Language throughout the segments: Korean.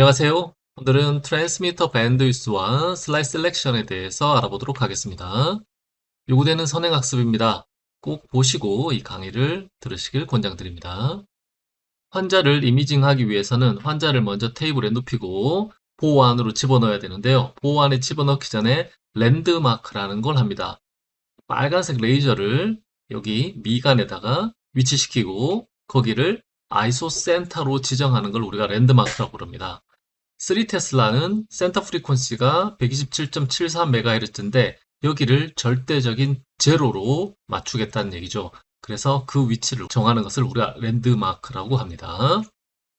안녕하세요. 오늘은 트랜스미터 밴드위스와 슬라이스 셀렉션에 대해서 알아보도록 하겠습니다. 요구되는 선행학습입니다. 꼭 보시고 이 강의를 들으시길 권장드립니다. 환자를 이미징하기 위해서는 환자를 먼저 테이블에 눕히고 보호 안으로 집어넣어야 되는데요. 보호 안에 집어넣기 전에 랜드마크라는 걸 합니다. 빨간색 레이저를 여기 미간에다가 위치시키고 거기를 아이소센터로 지정하는 걸 우리가 랜드마크라고 부릅니다. 3테슬라는 센터 프리퀀시가 127.74MHz인데 여기를 절대적인 제로로 맞추겠다는 얘기죠. 그래서 그 위치를 정하는 것을 우리가 랜드마크라고 합니다.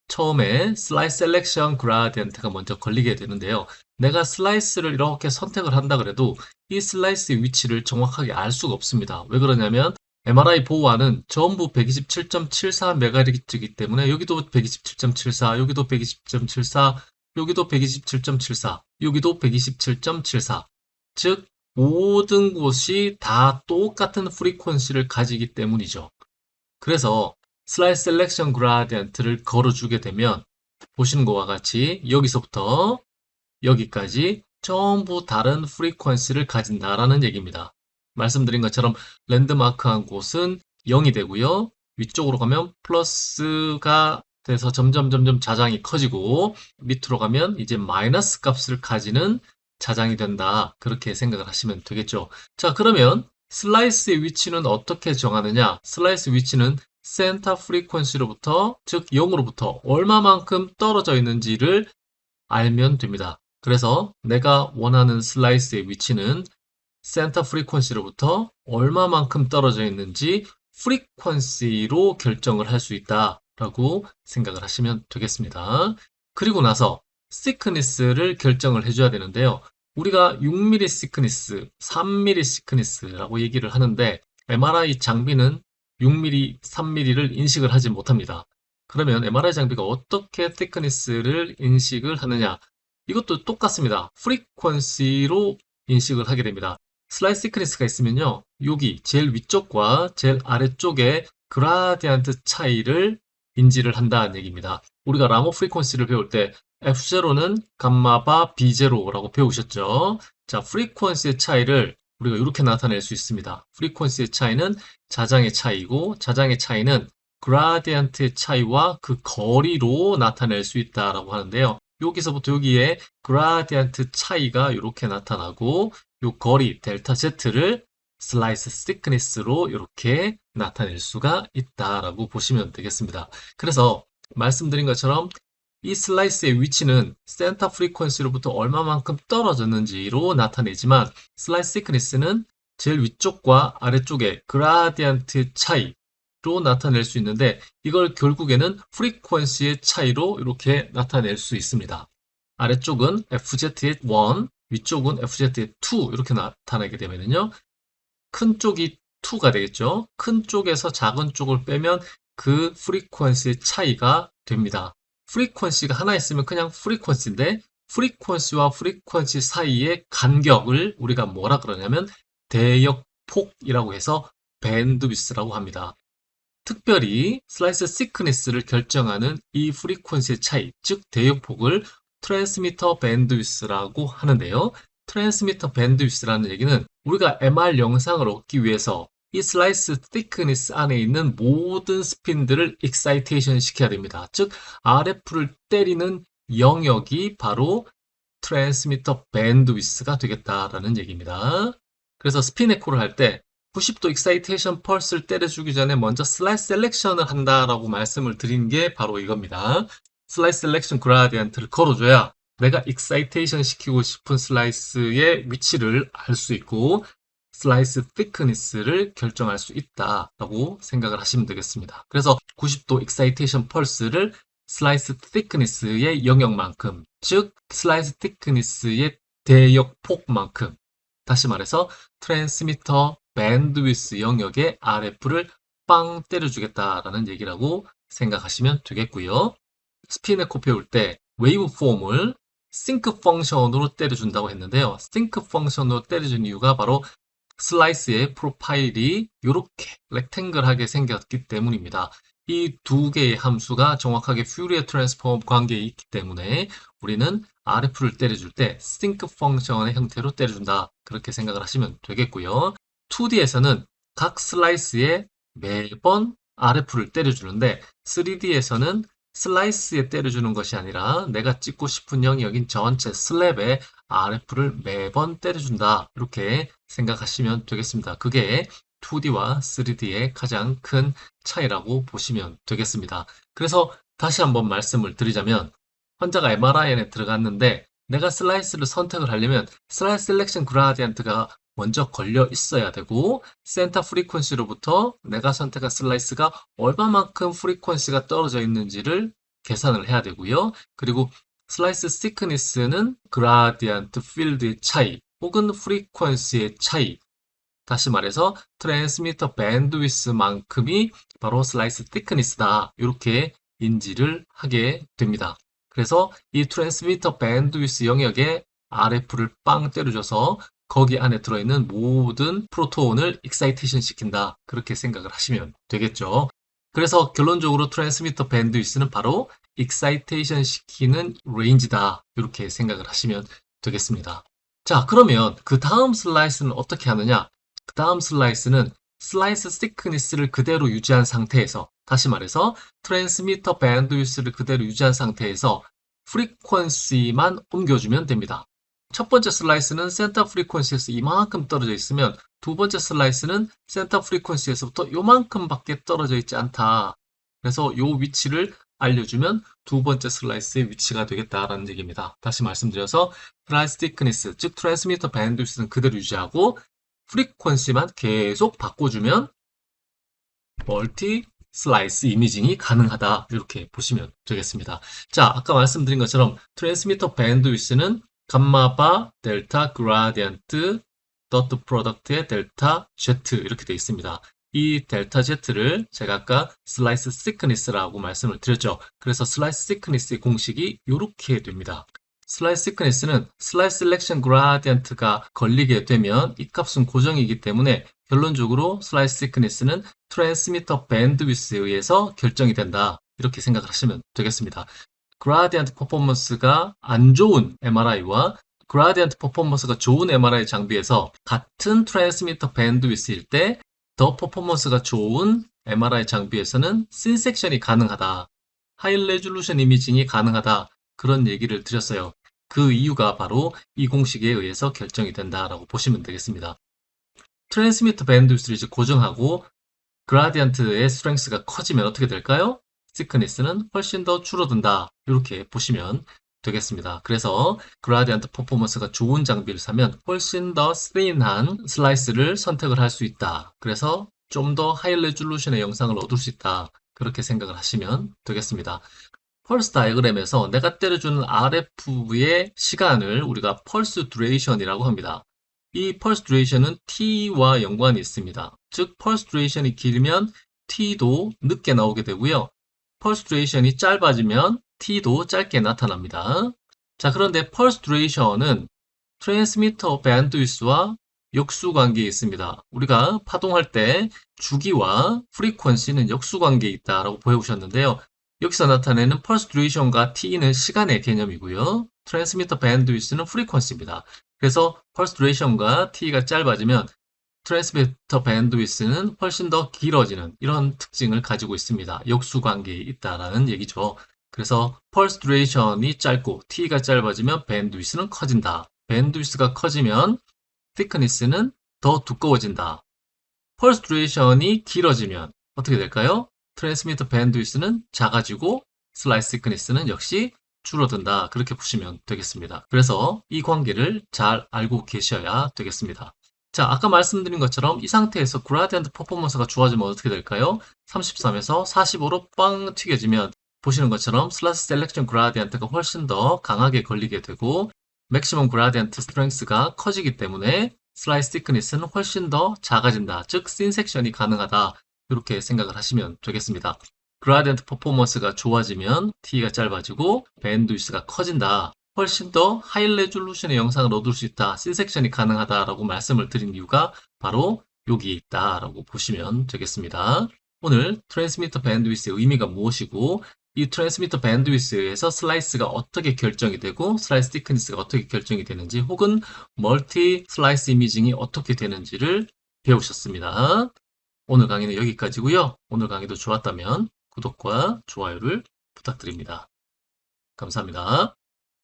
처음에 슬라이스 셀렉션 그라디언트가 먼저 걸리게 되는데요. 내가 슬라이스를 이렇게 선택을 한다 그래도 이 슬라이스의 위치를 정확하게 알 수가 없습니다. 왜 그러냐면 MRI 보호안은 전부 127.74MHz이기 때문에 여기도 127.74, 여기도 120.74, 여기도 127.74, 여기도 127.74. 즉 모든 곳이 다 똑같은 프리퀀시를 가지기 때문이죠. 그래서 슬라이스 셀렉션 그라디언트를 걸어주게 되면 보시는 것과 같이 여기서부터 여기까지 전부 다른 프리퀀시를 가진다라는 얘기입니다. 말씀드린 것처럼 랜드마크한 곳은 0이 되고요. 위쪽으로 가면 플러스가 돼서 점점 자장이 커지고 밑으로 가면 이제 마이너스 값을 가지는 자장이 된다. 그렇게 생각을 하시면 되겠죠. 자, 그러면 슬라이스의 위치는 어떻게 정하느냐? 슬라이스 위치는 센터 프리퀀시로부터 즉 0으로부터 얼마만큼 떨어져 있는지를 알면 됩니다. 그래서 내가 원하는 슬라이스의 위치는 센터 프리퀀시로부터 얼마만큼 떨어져 있는지 프리퀀시로 결정을 할 수 있다라고 생각을 하시면 되겠습니다. 그리고 나서 시크니스를 결정을 해줘야 되는데요. 우리가 6mm 시크니스, 3mm 시크니스라고 얘기를 하는데 MRI 장비는 6mm, 3mm를 인식을 하지 못합니다. 그러면 MRI 장비가 어떻게 thickness를 인식을 하느냐? 이것도 똑같습니다. 프리퀀시로 인식을 하게 됩니다. 슬라이스 thickness가 있으면요. 여기 제일 위쪽과 제일 아래쪽에 그라디언트 차이를 인지를 한다는 얘기입니다. 우리가 라모 프리퀀시를 배울 때 F0는 감마바 B0라고 배우셨죠? 자, 프리퀀시의 차이를 우리가 이렇게 나타낼 수 있습니다. 프리퀀시의 차이는 자장의 차이고 자장의 차이는 그라디언트의 차이와 그 거리로 나타낼 수 있다라고 하는데요. 여기서부터 여기에 그라디언트 차이가 이렇게 나타나고 이 거리 델타 Z를 슬라이스 thickness로 이렇게 나타낼 수가 있다라고 보시면 되겠습니다. 그래서 말씀드린 것처럼 이 슬라이스의 위치는 센터 프리퀀시로부터 얼마만큼 떨어졌는지로 나타내지만 슬라이스 thickness는 제일 위쪽과 아래쪽의 그라디언트 차이로 나타낼 수 있는데 이걸 결국에는 프리퀀시의 차이로 이렇게 나타낼 수 있습니다. 아래쪽은 FZ의 1, 위쪽은 FZ의 2 이렇게 나타나게 되면요. 큰 쪽이 2가 되겠죠. 큰 쪽에서 작은 쪽을 빼면 그 프리퀀시의 차이가 됩니다. 프리퀀시가 하나 있으면 그냥 프리퀀시인데 프리퀀시와 프리퀀시 사이의 간격을 우리가 뭐라 그러냐면 대역폭이라고 해서 밴드위스라고 합니다. 특별히 슬라이스 시크니스를 결정하는 이 프리퀀시의 차이, 즉 대역폭을 트랜스미터 밴드위스라고 하는데요. 트랜스미터 밴드위스라는 얘기는 우리가 MR 영상을 얻기 위해서 이 슬라이스 thickness 안에 있는 모든 스핀들을 익사이테이션 시켜야 됩니다. 즉 RF를 때리는 영역이 바로 트랜스미터 밴드위스가 되겠다라는 얘기입니다. 그래서 스핀 에코를 할 때 90도 익사이테이션 펄스를 때려주기 전에 먼저 슬라이스 셀렉션을 한다라고 말씀을 드린 게 바로 이겁니다. 슬라이스 셀렉션 그라디언트를 걸어줘야 내가 익사이테이션 시키고 싶은 슬라이스의 위치를 알 수 있고 슬라이스 thickness를 결정할 수 있다라고 생각을 하시면 되겠습니다. 그래서 90도 익사이테이션 펄스를 슬라이스 thickness의 영역만큼, 즉 슬라이스 thickness의 대역폭만큼, 다시 말해서 트랜스미터 밴드위스 영역의 RF를 빵 때려주겠다라는 얘기라고 생각하시면 되겠고요. 스핀 에코 배울 때 웨이브 폼을 싱크 펑션으로 때려준다고 했는데요. 싱크 펑션으로 때려준 이유가 바로 슬라이스의 프로파일이 이렇게 렉탱글하게 생겼기 때문입니다. 이 두 개의 함수가 정확하게 퓨리어 트랜스폼 관계에 있기 때문에 우리는 RF를 때려줄 때 sync 펑션의 형태로 때려준다. 그렇게 생각을 하시면 되겠고요. 2D에서는 각 슬라이스에 매번 RF를 때려주는데 3D에서는 슬라이스에 때려주는 것이 아니라 내가 찍고 싶은 영역인 전체 슬랩에 RF를 매번 때려준다. 이렇게 생각하시면 되겠습니다. 그게 2D와 3D의 가장 큰 차이라고 보시면 되겠습니다. 그래서 다시 한번 말씀을 드리자면 환자가 MRI에 들어갔는데 내가 슬라이스를 선택을 하려면 슬라이스 셀렉션 그라디언트가 먼저 걸려 있어야 되고 센터 프리퀀시로부터 내가 선택한 슬라이스가 얼마만큼 프리퀀시가 떨어져 있는지를 계산을 해야 되고요. 그리고 슬라이스 시크니스는 그라디언트 필드의 차이 혹은 프리퀀시의 차이, 다시 말해서 트랜스미터 밴드위스만큼이 바로 슬라이스 thickness다. 이렇게 인지를 하게 됩니다. 그래서 이 트랜스미터 밴드위스 영역에 RF를 빵 때려줘서 거기 안에 들어있는 모든 프로토온을 익사이테이션 시킨다. 그렇게 생각을 하시면 되겠죠. 그래서 결론적으로 트랜스미터 밴드위스는 바로 익사이테이션 시키는 레인지다. 이렇게 생각을 하시면 되겠습니다. 자, 그러면 그 다음 슬라이스는 어떻게 하느냐? 그 다음 슬라이스는 슬라이스 시크니스를 그대로 유지한 상태에서, 다시 말해서 트랜스미터 밴드위스를 그대로 유지한 상태에서 프리퀀시만 옮겨주면 됩니다. 첫 번째 슬라이스는 센터 프리퀀시에서 이만큼 떨어져 있으면 두 번째 슬라이스는 센터 프리퀀시에서부터 요만큼밖에 떨어져 있지 않다. 그래서 요 위치를 알려주면 두 번째 슬라이스의 위치가 되겠다라는 얘기입니다. 다시 말씀드려서 슬라이스 티크니스, 즉 트랜스미터 밴드위스는 그대로 유지하고 프리퀀시만 계속 바꿔주면 멀티 슬라이스 이미징이 가능하다. 이렇게 보시면 되겠습니다. 자, 아까 말씀드린 것처럼 트랜스미터 밴드위스는 감마바 델타 그라디언트 더트 프로덕트의 델타 Z 이렇게 되어 있습니다. 이 델타 Z를 제가 아까 슬라이스 시크니스라고 말씀을 드렸죠. 그래서 슬라이스 시크니스의 공식이 이렇게 됩니다. 슬라이스 시크니스는 슬라이스 셀렉션 그라디언트가 걸리게 되면 이 값은 고정이기 때문에 결론적으로 슬라이스 시크니스는 트랜스미터 밴드위스에 의해서 결정이 된다. 이렇게 생각을 하시면 되겠습니다. 그라디언트 퍼포먼스가 안 좋은 MRI와 그라디언트 퍼포먼스가 좋은 MRI 장비에서 같은 트랜스미터 밴드위스일 때 더 퍼포먼스가 좋은 MRI 장비에서는 신섹션이 가능하다. 하이 레졸루션 이미징이 가능하다. 그런 얘기를 드렸어요. 그 이유가 바로 이 공식에 의해서 결정이 된다라고 보시면 되겠습니다. 트랜스미터 밴드위스를 이제 고정하고 그라디언트의 스트렝스가 커지면 어떻게 될까요? 시크니스는 훨씬 더 줄어든다. 이렇게 보시면 되겠습니다. 그래서 그라디언트 퍼포먼스가 좋은 장비를 사면 훨씬 더 스린한 슬라이스를 선택을 할 수 있다. 그래서 좀 더 하이 레졸루션의 영상을 얻을 수 있다. 그렇게 생각을 하시면 되겠습니다. 펄스 다이어그램에서 내가 때려주는 RF의 시간을 우리가 펄스 듀레이션이라고 합니다. 이 펄스 듀레이션은 T와 연관이 있습니다. 즉 펄스 듀레이션이 길면 T도 늦게 나오게 되고요. 펄스 듀레이션이 짧아지면 T도 짧게 나타납니다. 자, 그런데 펄스 듀레이션은 트랜스미터 밴드위스와 역수관계에 있습니다. 우리가 파동할 때 주기와 프리퀀시는 역수관계에 있다라고 보여주셨는데요. 여기서 나타내는 펄스 듀레이션과 T는 시간의 개념이고요. 트랜스미터 밴드위스는 프리퀀시입니다. 그래서 펄스 듀레이션과 T가 짧아지면 트랜스미터 밴드위스는 훨씬 더 길어지는 이런 특징을 가지고 있습니다. 역수관계에 있다라는 얘기죠. 그래서 펄스 듀레이션이 짧고 T가 짧아지면 밴드위스는 커진다. 밴드위스가 커지면 thickness는 더 두꺼워진다. 펄스 듀레이션이 길어지면 어떻게 될까요? 트랜스미터 밴드위스는 작아지고 슬라이스 thickness는 역시 줄어든다. 그렇게 보시면 되겠습니다. 그래서 이 관계를 잘 알고 계셔야 되겠습니다. 자, 아까 말씀드린 것처럼 이 상태에서 그라디언트 퍼포먼스가 좋아지면 어떻게 될까요? 33에서 45로 빵 튀겨지면 보시는 것처럼 슬라이스 셀렉션 그라디언트가 훨씬 더 강하게 걸리게 되고 맥시멈 그라디언트 스트렝스가 커지기 때문에 슬라이스 티크니스는 훨씬 더 작아진다. 즉, 신섹션이 가능하다. 이렇게 생각을 하시면 되겠습니다. 그라디언트 퍼포먼스가 좋아지면 T가 짧아지고 밴드위스가 커진다. 훨씬 더 하이 레졸루션의 영상을 얻을 수 있다. 신섹션이 가능하다라고 말씀을 드린 이유가 바로 여기에 있다라고 보시면 되겠습니다. 오늘 트랜스미터 밴드위스의 의미가 무엇이고 이 트랜스미터 밴드위스에서 슬라이스가 어떻게 결정이 되고 슬라이스 티크니스가 어떻게 결정이 되는지 혹은 멀티 슬라이스 이미징이 어떻게 되는지를 배우셨습니다. 오늘 강의는 여기까지고요. 오늘 강의도 좋았다면 구독과 좋아요를 부탁드립니다. 감사합니다.